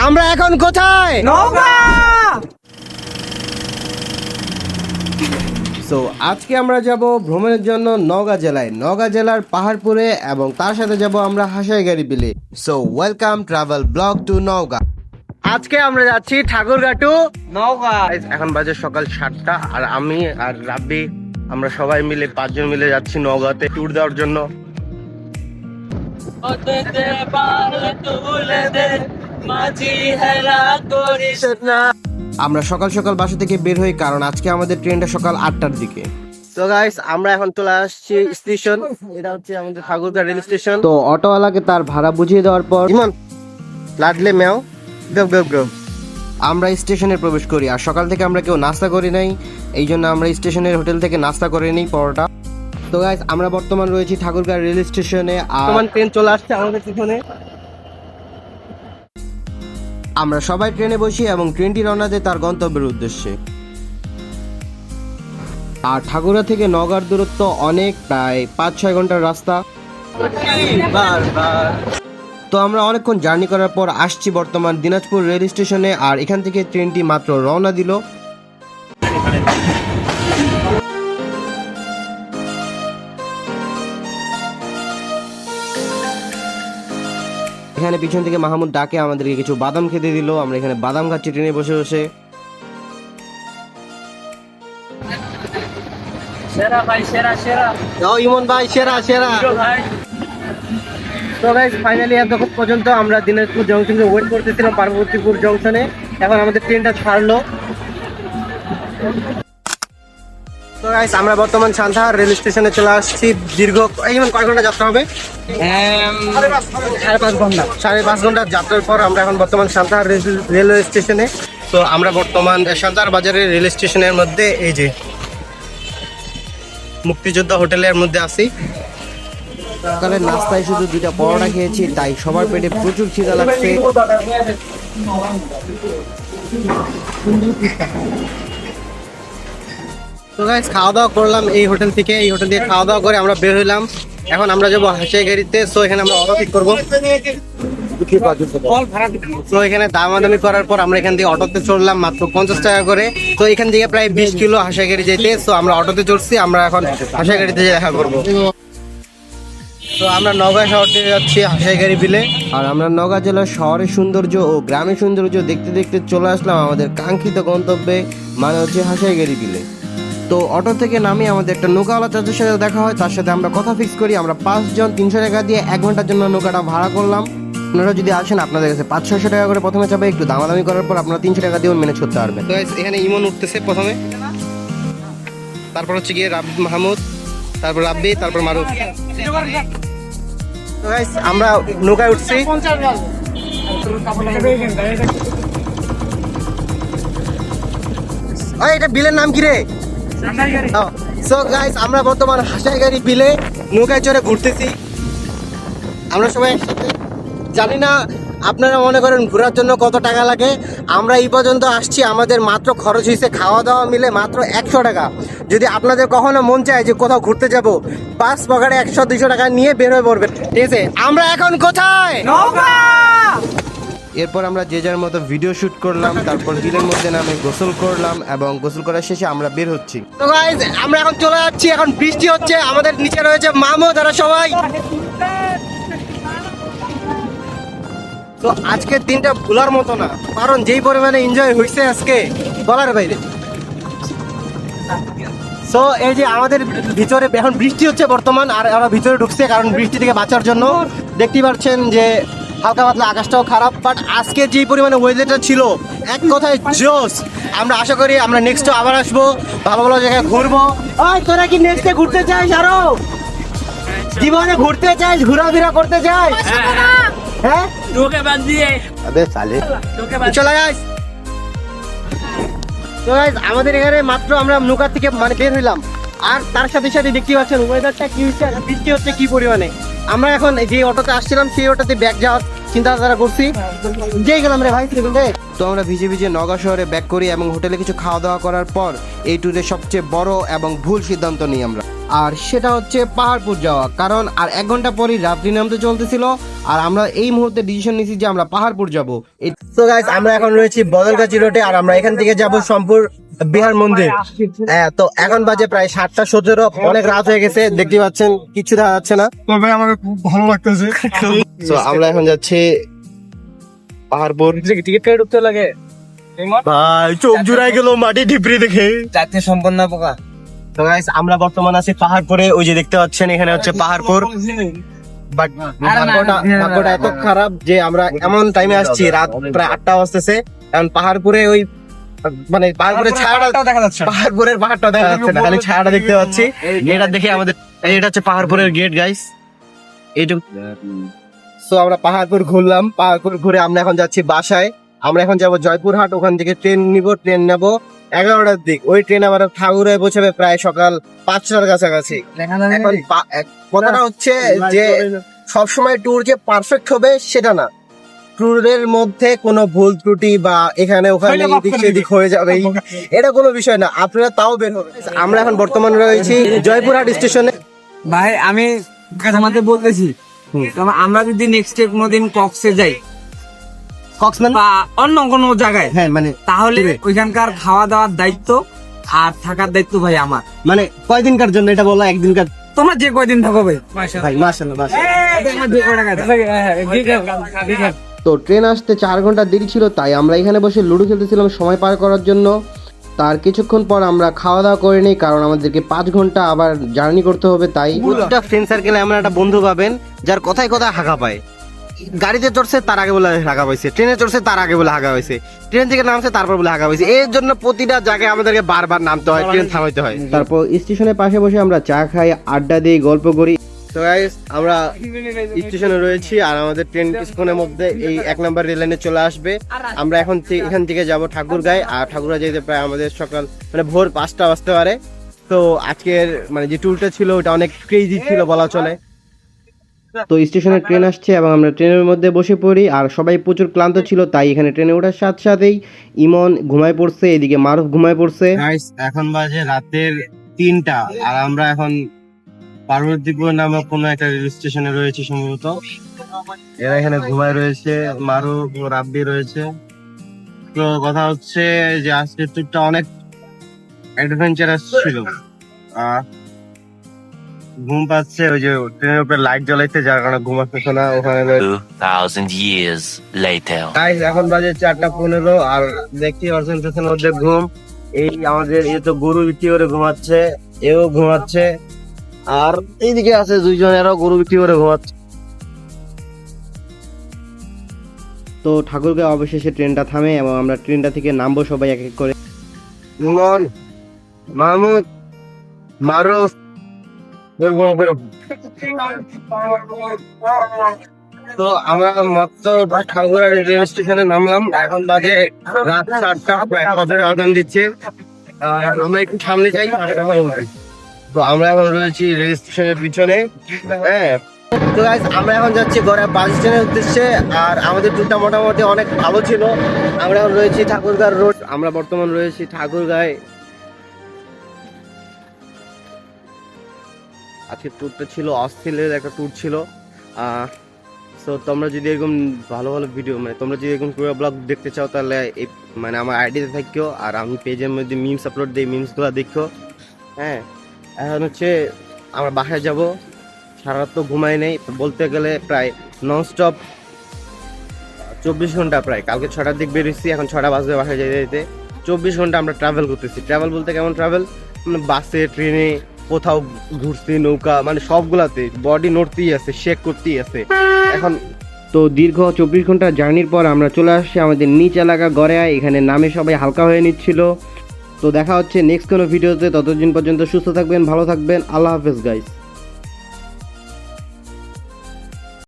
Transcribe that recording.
আমরা এখন কোথায়? সো আজকে আমরা যাব ভ্রমণের জন্য নওগাঁ জেলায়, নওগাঁ জেলার পাহাড়পুরে, এবং তার সাথে যাব আমরা হাসাইগাড়ি বিলে। So welcome travel blog to Naogaon. আজকে আমরা যাচ্ছি ঠাকুরগাঁ টু নওগাঁ। এখন বাজে সকাল 7টা, আর আমি আর রাব্বি আমরা সবাই মিলে 5 জন মিলে যাচ্ছি নওগাঁতে ট্যুর দেওয়ার জন্য। আমরা সকাল সকাল বাসা থেকে বের হই, কারণ আজকে আমাদের ট্রেনটা সকাল 8টার দিকে। তো গাইস, আমরা এখন চলে আসছি স্টেশন। এটা হচ্ছে আমাদের ঠাকুরগাঁ রেল স্টেশন। তো অটোওয়ালাকে তার ভাড়া বুঝিয়ে দেওয়ার পর ইমন লাডলে মেও গব গব গব আমরা স্টেশনে প্রবেশ করি। আর সকাল থেকে আমরা কেউ নাস্তা করি নাই, এই জন্য আমরা স্টেশনের হোটেল থেকে নাস্তা করে নিই পরোটা। তো গাইস, আমরা বর্তমান রয়েছি ঠাকুরগাঁ রেল স্টেশনে, আর ট্রেন চলে আসছে আমাদের পিছনে। আমরা সবাই ট্রেনে বসি এবং ট্রেনটি রওনা দেয় তার গন্তব্যের উদ্দেশ্যে। আর ঠাকুরগাঁ থেকে নওগাঁর দূরত্ব অনেক, প্রায় 5-6 ঘন্টার রাস্তা। তো আমরা অনেকক্ষণ জার্নি করার পর আসছি বর্তমান দিনাজপুর রেল স্টেশনে, আর এখান থেকে ট্রেনটি মাত্র রওনা দিল। এখানে পিছন থেকে মাহমুদ ডাকে আমাদেরকে কিছু বাদাম খেতে দিল। আমরা এখানে বাদাম খাচ্ছি ট্রেনে বসে বসে। সেরা ভাই, সেরা সেরা। ও ইমন ভাই, সেরা সেরা। তো গাইস, ফাইনালি এতক্ষণ পর্যন্ত আমরা দিনাজপুর জংশনে ওয়েট করতেছিলাম, পার্বতীপুর জংশনে। এখন আমাদের ট্রেনটা ছাড়লো। তো গাইস, আমরা বর্তমান সান্তাহার রেল স্টেশনে চলে আসছি। দীর্ঘ কয় ঘন্টা যাত্রা হবে? 5.5 ঘন্টা যাত্রার পর আমরা এখন বর্তমান সান্তাহার রেলওয়ে স্টেশনে। তো আমরা বর্তমান সান্তাহার বাজারের রেল স্টেশনের মধ্যে, এই যে মুক্তিযোদ্ধা হোটেলের মধ্যে আছি। সকালের নাস্তায় শুধু 2টা পরোটা খেয়েছি, তাই সবার পেটে প্রচুর খিদা লাগছে। তো গাইস, খাওয়া দাওয়া করলাম এই হোটেল থেকে। এই হোটেল থেকে খাওয়া দাওয়া করে আমরা বের হইলাম। এখন আমরা যাবো হাসাইগাড়িতে। সো এখানে আমরা অটো ঠিক করবো। তো এখানে দামাদামি করার পর আমরা এখান থেকে অটোতে চড়লাম মাত্র 50 টাকা করে। তো এখান থেকে প্রায় 20 কিলো হাসাইগাড়ি যেতে। তো আমরা অটোতে চড়ছি, আমরা এখন হাসাইগাড়িতে দেখা করবো। তো আমরা নওগাঁ শহর থেকে যাচ্ছি হাসাইগাড়ি বিলে। আর আমরা নওগাঁ জেলার শহরের সৌন্দর্য ও গ্রামের সৌন্দর্য দেখতে দেখতে চলে আসলাম আমাদের কাঙ্ক্ষিত গন্তব্যে, মানে হচ্ছে হাসাইগাড়ি বিলে। তো অটো থেকে নামি আমাদের একটা নৌকাওয়ালা চাচার সাথে দেখা হয়। তার সাথে আমরা কথা ফিক্স করি। আমরা 5 জন 300 টাকা দিয়ে 1 ঘন্টার জন্য নৌকাটা ভাড়া করলাম। আপনারা যদি আসেন, আপনাদের কাছে 500-600 টাকা করে প্রথমে যাবে। একটু দামাদামি করার পর আপনারা 300 টাকা দিয়েও ম্যানেজ করতে পারবেন। তো এখানে ইমন উঠতেছে প্রথমে, তারপর হচ্ছে গিয়ে মাহমুদ, তারপর রাব্বি, তারপর মারুফ। তো গাইস, আমরা নৌকায় উঠছি। এটা বিলের নাম কি রে? সো গাইস, আমরা বর্তমান হাসাইগাড়ি বিলে নৌকায় চড়ে ঘুরতেছি। আমরা সবাই একসাথে। জানি না আপনারা মনে করেন ঘোরার জন্য কত টাকা লাগে। আমরা এই পর্যন্ত আসছি, আমাদের মাত্র খরচ হয়েছে খাওয়া দাওয়া মিলে মাত্র 100 টাকা। যদি আপনাদের কখনো মন চায় যে কোথাও ঘুরতে যাব, 5 পকেটে 100-200 টাকা নিয়ে বের হয়ে পড়বেন। ঠিক আছে, আমরা এখন কোথায়? এরপর আমরা যে যার মতো ভিডিও শুট করলাম, তারপর বিলের মধ্যে নামে গোসল করলাম, এবং গোসল করার শেষে আমরা বের হচ্ছি। তো গাইস, আমরা এখন চলে যাচ্ছি। এখন বৃষ্টি হচ্ছে, আমাদের নিচে রয়েছে মামু, তারা সবাই। তো আজকের দিনটা ভুলার মতো না, কারণ যেই পরিমাণে এনজয় হয়েছে আজকে বলার বাইরে। সো এই যে আমাদের ভিতরে এখন বৃষ্টি হচ্ছে বর্তমান, আর আমরা ভিতরে ঢুকছে কারণ বৃষ্টি থেকে বাঁচার জন্য। দেখতে পাচ্ছেন যে হালকা পাতলা আকাশটাও খারাপ, বাট আজকে যে পরিমাণে ওয়েদারটা ছিল, এক কথায় জোস। আমরা আশা করি আমরা নেক্সটে আবার আসবো, ভালো ভালো জায়গায় ঘুরবো। ওই তোরা কি নেক্সটে ঘুরতে চাস? আরো জীবনে ঘুরতে চাস, ঘোরাফেরা করতে চাস? হ্যাঁ, তোকে বাদ দিয়ে আবে সালে চলে গাইস। তো গাইস, আমাদের এখানে মাত্র আমরা নৌকা থেকে মানে বের হইলাম, আর তার সাথে সাথে দেখতে পাচ্ছেন ওয়েদারটা কি হচ্ছে, বৃষ্টি হচ্ছে কি পরিমাণে। আমরা এখন যে অটোতে আসছিলাম সেই অটোতে ব্যাগ যাওয়ার চিন্তা ধারা করছি। যেই গেলাম রে ভাই। তো আমরা ভিজে ভিজে নওগাঁ শহরে ব্যাক করি এবং হোটেলে কিছু খাওয়া দাওয়া করার পর এই ট্যুরের সবচেয়ে বড় এবং ভুল সিদ্ধান্ত নিই আমরা, আর সেটা হচ্ছে পাহাড়পুর যাওয়া। কারণ আর 1 ঘন্টা পরই রাত্রি নামতে চলতেছিল আর আমরা এই মুহূর্তে ডিসিশন নিয়েছি যে আমরা পাহাড়পুর যাবো। তো গাইস আমরা এখন রয়েছি বদলগাছি রোডে আর আমরা এখান থেকে যাব সোমপুর বিহার মন্দির। হ্যাঁ, তো এখন বাজে প্রায় 7:17, অনেক রাত হয়ে গেছে, দেখতে পাচ্ছেন কিছু দেখা যাচ্ছে না। তবে আমার খুব ভালো লাগতেছে। তো আমরা এখন যাচ্ছি পাহাড়পুর। টিকিট কেটে ঢুকতে লাগে ভাই চোখ জুড়াই গেল মাটি ঢিপড়ি দেখে। চারটে সম্পন্ন পোকা। তো গাইস আমরা বর্তমান আছি পাহাড়পুরে, ওই যে দেখতে পাচ্ছেন এখানে হচ্ছে পাহাড়পুর। বাট ভাগ্যটা এত খারাপ যে আমরা এমন টাইমে আসছি, রাত প্রায় 8টা বাজতেছে, কারণ পাহাড়পুরে ওই মানে পাহাড়পুরের ছায়াটা দেখা যাচ্ছে পাহাড়পুরের পাহাড়টা দেখা যাচ্ছে না, খালি ছায়াটা দেখতে পাচ্ছি। এটা দেখে আমাদের এটা হচ্ছে পাহাড়পুরের গেট গাইস, এইটুকু। সো আমরা পাহাড়পুর ঘুরলাম, পাহাড়পুর ঘুরে আমরা এখন যাচ্ছি বাসায়। আমরা এখন যাব জয়পুরহাট, ওখান থেকে ট্রেন নেব 11টার দিক। ওই ট্রেন আবার ঠাকুরায় পৌঁছাবে প্রায় সকাল 5টার কাছাকাছি। এখন কথাটা হচ্ছে যে সবসময় ট্যুর যে পারফেক্ট হবে সেটা না, ট্যুরের মধ্যে কোনো ভুল ত্রুটি বা এখানে ওখানে এদিক সেদিক হয়ে যাবে, এটা কোনো বিষয় না, আপনারা তাও বের হবে। আমরা এখন বর্তমানে রয়েছি জয়পুরহাট স্টেশনে। ভাই আমি আমাদের বলতেছি আমরা যদি নেক্সট ডে কোনোদিন কক্সে যাই কক্সম্যান বা অন্য কোনো জায়গায়, হ্যাঁ মানে তাহলে ওইখানকার খাওয়া দাওয়ার দায়িত্ব আর থাকার দায়িত্ব ভাই আমার। মানে কয়দিনকার জন্য এটা বলা? একদিনকার? তোমরা যে কয়দিন থাকো ভাই। ভাই মাশাআল্লাহ আমার যে কয় টাকা। তো ট্রেন আসতে 4 ঘন্টা দেরি ছিল, তাই আমরা এখানে বসে লুডো খেলতেছিলাম সময় পার করার জন্য। তার কিছুক্ষণ পর আমরা খাওয়া দাওয়া করে নিই, কারণ আমাদেরকে 5 ঘন্টা আবার জার্নি করতে হবে। তাই প্রতিটা ফ্রেন্ড সার্কেলে আমরা একটা বন্ধু পাবেন যার কথায় কথায় হাঁকা পায়। গাড়িতে চড়ছে তার আগে বলে হাঁকা পাইছে, ট্রেনে চড়ছে তার আগে বলে হাঁকা হয়েছে, ট্রেন থেকে নামছে তারপর বলে হাঁকা হয়েছে। এর জন্য প্রতিটা জায়গায় আমাদেরকে বারবার নামতে হয়, ট্রেন থামাইতে হয়। তারপর স্টেশনের পাশে বসে আমরা চা খাই, আড্ডা দিই, গল্প করি। তো গাইস আমরা স্টেশনে রয়েছি আর আমাদের ট্রেন কিছুক্ষণের মধ্যে এই 1 নম্বর রেল লাইনে চলে আসবে। আমরা এখন এখান থেকে যাব ঠাকুরগাঁও, আর ঠাকুরগাঁও যেতে প্রায় আমাদের সকাল মানে ভোর 5টা বাজতে পারে। তো আজকের মানে যে ট্যুরটা ছিল ওটা অনেক ক্রেজি ছিল বলা চলে। তো স্টেশনে ট্রেন আসছে এবং আমরা ট্রেনের মধ্যে বসে পড়ি, আর সবাই প্রচুর ক্লান্ত ছিল, তাই এখানে ট্রেনে ওঠার সাথে সাথেই ইমন ঘুমায় পড়ছে, এদিকে মারুফ ঘুমায় পড়ছে। এখন বাজে রাতের 3টা আর আমরা এখন পার্বতীপুর নামক কোনো একটা রেল স্টেশনে রয়েছে সম্ভবত। এরা এখানে ঘুমায় রয়েছে, মারুফ রাব্বি রয়েছে। তো কথা হচ্ছে যে আজকের ট্যুরটা অনেক অ্যাডভেঞ্চারাস ছিল। ঘুম পাচ্ছে, ওই যে ট্রেনের উপরে লাইট জ্বলাইতে, যার কারণে ঘুম আসতেছে না। ওখানে 2000 years later. এখন বাজে 4:15 আর দেখতে পাচ্ছেন পেছনের মধ্যে ঘুম। এই আমাদের এ তো গরু বিক্রি করে ঘুমাচ্ছে, এও ঘুমাচ্ছে, আর এইদিকে আছে 2 জন, এরাও গরু বিক্রি করে ঘুমাচ্ছে। তো ঠাকুরগাঁও অবশেষে ট্রেনটা থামে এবং আমরা ট্রেনটা থেকে নামবো সবাই এক এক করে। ইমন, মাহমুদ, মারুফ। তো আমরা মাত্র ঠাকুরগাঁও রেল স্টেশনে নামলাম, এখন বাজে রাত 7টা, আদান দিচ্ছে। আমরা একটু সামনে যাই। তো আমরা এখন রয়েছি রেল স্টেশনের পিছনে। হ্যাঁ, তো গাইস আমরা এখন যাচ্ছি গড়িয়া বাস স্ট্যান্ডের উদ্দেশ্যে, আর আমাদের ট্যুরটা মোটামুটি অনেক ভালো ছিল। আমরা এখন রয়েছি ঠাকুরগাঁও রোড, আমরা বর্তমান রয়েছি ঠাকুরগাঁও। আজকের ট্যুরটা ছিল অস্থিরের একটা ট্যুর ছিল। তো তোমরা যদি এরকম ভালো ভালো ভিডিও মানে তোমরা যদি এরকম পুরো ব্লগ দেখতে চাও তাহলে মানে আমার আইডিতে থাকিও, আর আমি পেজের মধ্যে মিমস আপলোড দিই, মিমসগুলো দেখো। হ্যাঁ, এখন হচ্ছে আমরা বাসায় যাব। সারা রাত তো ঘুমাই নেই, বলতে গেলে প্রায় ননস্টপ 24 ঘন্টা, প্রায় কালকে 6টার দিক বেরিয়েছি, এখন 6টা বাজবে বাসায় যেতে যেতে। 24 ঘন্টা আমরা ট্রাভেল করতেছি। ট্রাভেল বলতে কেমন ট্রাভেল, মানে বাসে, ট্রেনে, কোথাও ঘুরছি, নৌকা, মানে সবগুলাতে বডি নড়তেই আছে, শেক করতেই আছে। এখন তো দীর্ঘ 24 ঘন্টা জার্নির পর আমরা চলে আসছি আমাদের নিচ এলাকা গড়িয়ায়। এখানে নামে সবাই হালকা হয়ে নিচ্ছিল। তো দেখা হচ্ছে নেক্সট কোনো ভিডিওতে, ততদিন পর্যন্ত সুস্থ থাকবেন, ভালো থাকবেন, আল্লাহ হাফেজ গাইস।